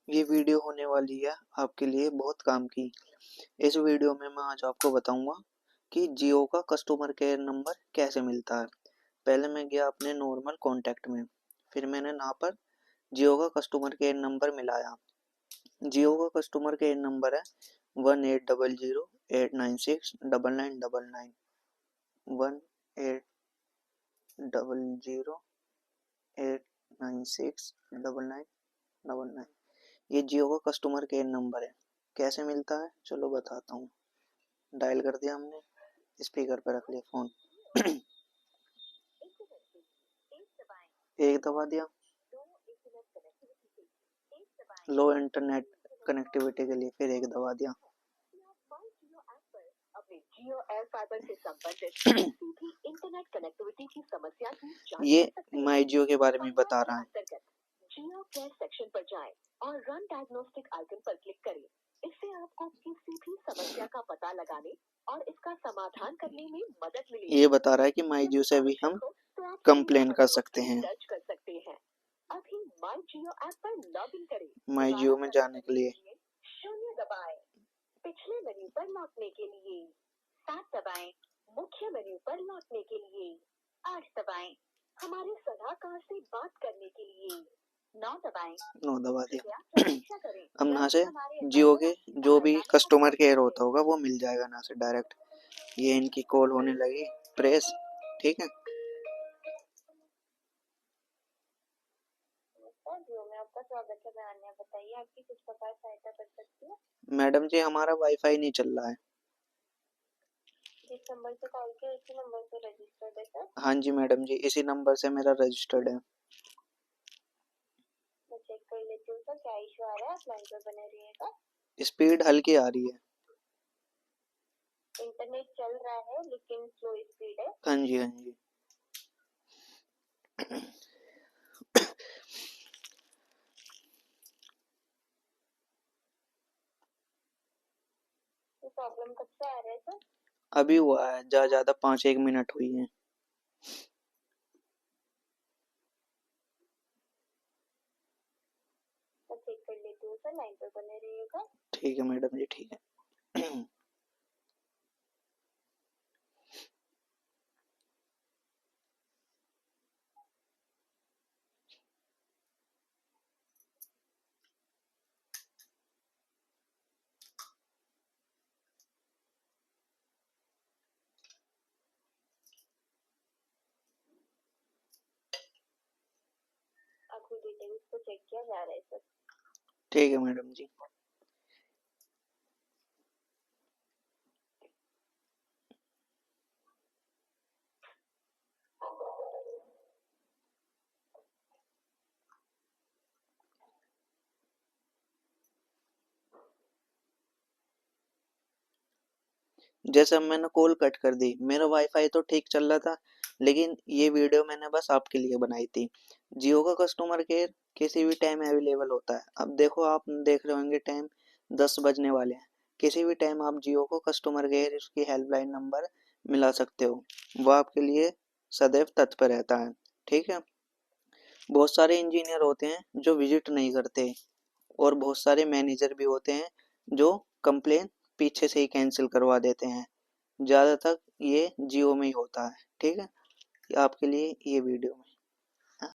ये वीडियो होने वाली है आपके लिए बहुत काम की। इस वीडियो में मैं आज आपको बताऊंगा कि जियो का कस्टमर केयर नंबर कैसे मिलता है। पहले मैं गया अपने नॉर्मल कॉन्टैक्ट में, फिर मैंने यहाँ पर जियो का कस्टमर केयर नंबर मिलाया। जियो का कस्टमर केयर नंबर है 1800896999 1800896999। ये जियो का कस्टमर केयर नंबर है। कैसे मिलता है चलो बताता हूँ। डायल कर दिया हमने, स्पीकर पर रख लिया फोन। एक दबा दिया लो इंटरनेट कनेक्टिविटी के लिए, फिर एक दबा दिया। जियो एयर फाइबर से संबंधित इंटरनेट कनेक्टिविटी की समस्या की जांच ये कर सकते हैं। माई जियो के बारे में बता रहा है। जियो केयर सेक्शन पर जाएं और रन डायग्नोस्टिक आइकन पर क्लिक करें। इससे आपको किसी भी समस्या का पता लगाने और इसका समाधान करने में मदद मिलेगी। ये बता रहा है कि माई जियो से भी हम कंप्लेन कर सकते हैं। दर्ज कर सकते हैं। अभी माई जियो ऐप पर लॉग इन करें। माई जियो में जाने के लिए 0 दबाएं। पिछले मेन्यू पर लौटने के लिए 7 दबाएं। मुख्य मेन्यू पर लौटने के लिए 8 दबाएं। हमारे सलाहकार से बात करने के लिए 9 दबाएं। 9 दबा दिया। प्रतीक्षा करें। अब यहाँ से जियो के जो भी कस्टमर केयर होता होगा वो मिल जाएगा ना से डायरेक्ट। ये इनकी कॉल होने लगी प्रेस, ठीक है। जियो में आपका स्वागत है। मैं अन्य बताइए आपकी किस प्रकार सहायता कर सकती है। मैडम जी हमारा वाईफाई नहीं चल रहा है। जिस नंबर से कॉल किया इसी नंबर से रजिस्टर्ड है सर। हाँ जी मैडम जी, इसी नंबर से मेरा रजिस्टर्ड है। मैं चेक कर लेती हूँ सर क्या इशू आ रहा है। आप लाइन पर बने रहिएगा। स्पीड हल्की आ रही है। इंटरनेट चल रहा है लेकिन स्लो स्पीड है। हाँ जी हाँ जी। ये प्रॉब्लम कब से आ रहा है सर। अभी हुआ है, ज्यादा 5-1 मिनट हुई है। मैं चेक कर लेती हूँ सर, लाइन पर बने रहिएगा। ठीक है मैडम जी, ठीक है। आपकी डिटेल्स को चेक किया जा रहा है सर। ठीक है मैडम जी। जैसे अब मैंने कॉल कट कर दी, मेरा वाईफाई तो ठीक चल रहा था, लेकिन ये वीडियो मैंने बस आपके लिए बनाई थी। जियो का कस्टमर केयर किसी भी टाइम अवेलेबल होता है। अब देखो आप देख रहे होंगे टाइम 10 बजने वाले हैं। किसी भी टाइम आप जियो को कस्टमर केयर उसकी हेल्पलाइन नंबर मिला सकते हो। वो आपके लिए सदैव तत्पर रहता है, ठीक है। बहुत सारे इंजीनियर होते हैं जो विजिट नहीं करते, और बहुत सारे मैनेजर भी होते हैं जो कंप्लेन पीछे से ही कैंसिल करवा देते हैं। ज़्यादातर ये जियो में ही होता है, ठीक है। आपके लिए ये वीडियो में